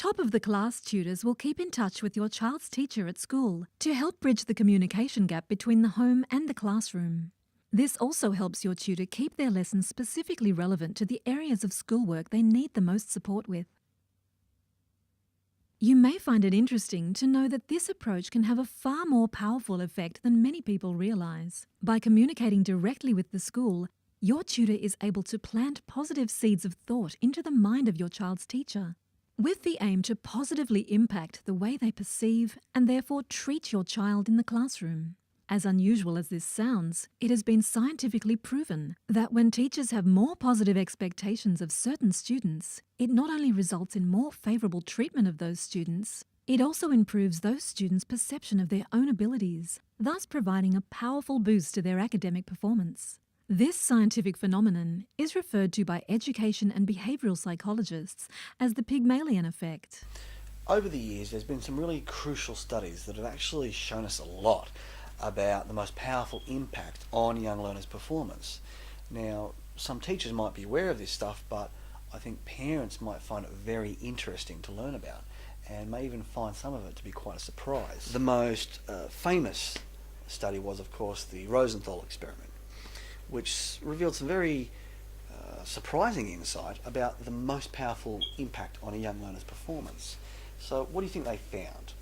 Top-of-the-class tutors will keep in touch with your child's teacher at school to help bridge the communication gap between the home and the classroom. This also helps your tutor keep their lessons specifically relevant to the areas of schoolwork they need the most support with. You may find it interesting to know that this approach can have a far more powerful effect than many people realise. By communicating directly with the school, your tutor is able to plant positive seeds of thought into the mind of your child's teacher, with the aim to positively impact the way they perceive and therefore treat your child in the classroom. As unusual as this sounds, it has been scientifically proven that when teachers have more positive expectations of certain students, it not only results in more favourable treatment of those students, it also improves those students' perception of their own abilities, thus providing a powerful boost to their academic performance. This scientific phenomenon is referred to by education and behavioural psychologists as the Pygmalion effect. Over the years, there's been some really crucial studies that have actually shown us a lot about the most powerful impact on young learners' performance. Now, some teachers might be aware of this stuff, but I think parents might find it very interesting to learn about and may even find some of it to be quite a surprise. The most famous study was, of course, the Rosenthal experiment, which revealed some very surprising insight about the most powerful impact on a young learner's performance. So what do you think they found?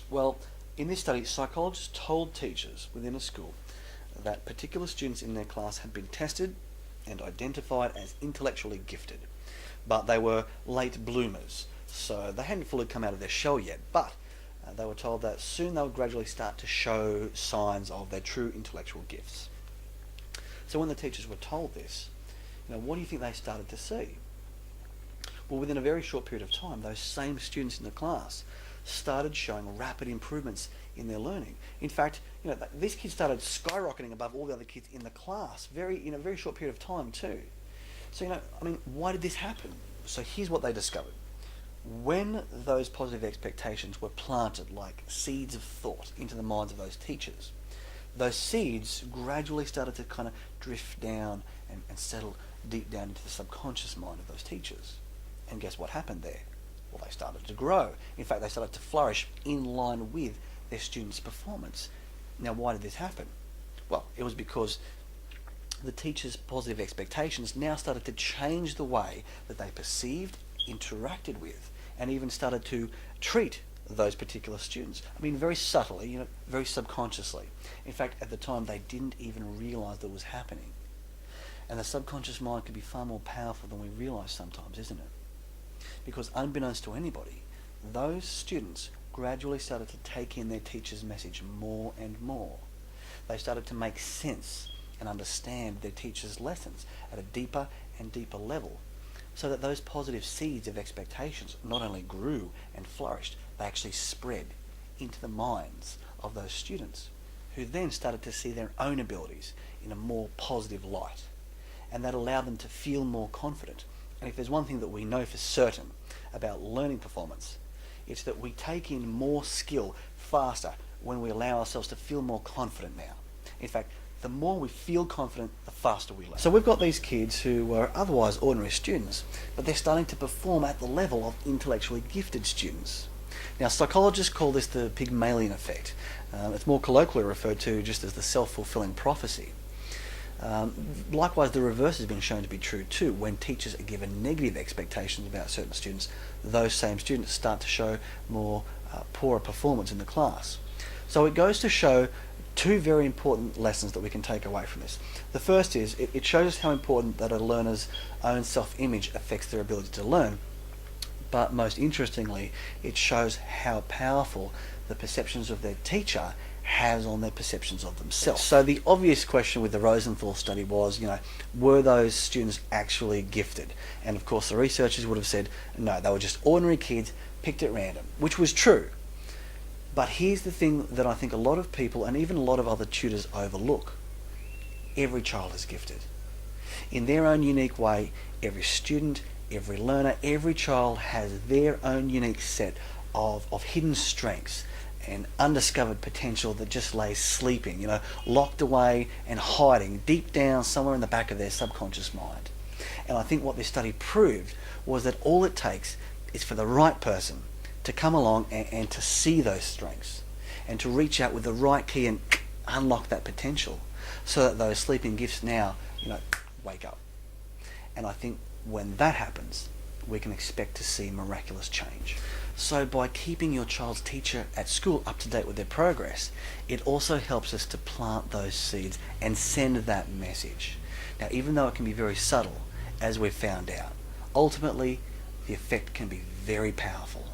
Well, in this study, psychologists told teachers within a school that particular students in their class had been tested and identified as intellectually gifted, but they were late bloomers, so they hadn't fully come out of their shell yet, but they were told that soon they would gradually start to show signs of their true intellectual gifts. So when the teachers were told this, what do you think they started to see? Well, within a very short period of time, those same students in the class started showing rapid improvements in their learning. In fact, these kids started skyrocketing above all the other kids in the class in a very short period of time too. So, why did this happen? So here's what they discovered. When those positive expectations were planted like seeds of thought into the minds of those teachers, those seeds gradually started to kind of drift down and settle deep down into the subconscious mind of those teachers. And guess what happened there? Well, they started to grow. In fact, they started to flourish in line with their students' performance. Now, why did this happen? Well, it was because the teachers' positive expectations now started to change the way that they perceived, interacted with, and even started to treat those particular students. Very subtly, very subconsciously. In fact, at the time, they didn't even realise that it was happening. And the subconscious mind can be far more powerful than we realise sometimes, isn't it? Because unbeknownst to anybody, those students gradually started to take in their teacher's message more and more. They started to make sense and understand their teacher's lessons at a deeper and deeper level, so that those positive seeds of expectations not only grew and flourished, they actually spread into the minds of those students, who then started to see their own abilities in a more positive light. And that allowed them to feel more confident. And if there's one thing that we know for certain about learning performance, it's that we take in more skill faster when we allow ourselves to feel more confident now. In fact, the more we feel confident, the faster we learn. So we've got these kids who were otherwise ordinary students, but they're starting to perform at the level of intellectually gifted students. Now, psychologists call this the Pygmalion effect. It's more colloquially referred to just as the self-fulfilling prophecy. Likewise, the reverse has been shown to be true too. When teachers are given negative expectations about certain students, those same students start to show more poorer performance in the class. So it goes to show two very important lessons that we can take away from this. The first is, it shows us how important that a learner's own self-image affects their ability to learn. But most interestingly, it shows how powerful the perceptions of their teacher has on their perceptions of themselves. So the obvious question with the Rosenthal study was, were those students actually gifted? And of course the researchers would have said, no, they were just ordinary kids picked at random, which was true. But here's the thing that I think a lot of people and even a lot of other tutors overlook. Every child is gifted. In their own unique way, every student, every learner, every child has their own unique set of hidden strengths and undiscovered potential that just lays sleeping, locked away and hiding deep down somewhere in the back of their subconscious mind. And I think what this study proved was that all it takes is for the right person to come along and to see those strengths and to reach out with the right key and unlock that potential so that those sleeping gifts now, wake up. And I think when that happens, we can expect to see miraculous change. So by keeping your child's teacher at school up to date with their progress, it also helps us to plant those seeds and send that message. Now, even though it can be very subtle, as we've found out, ultimately the effect can be very powerful.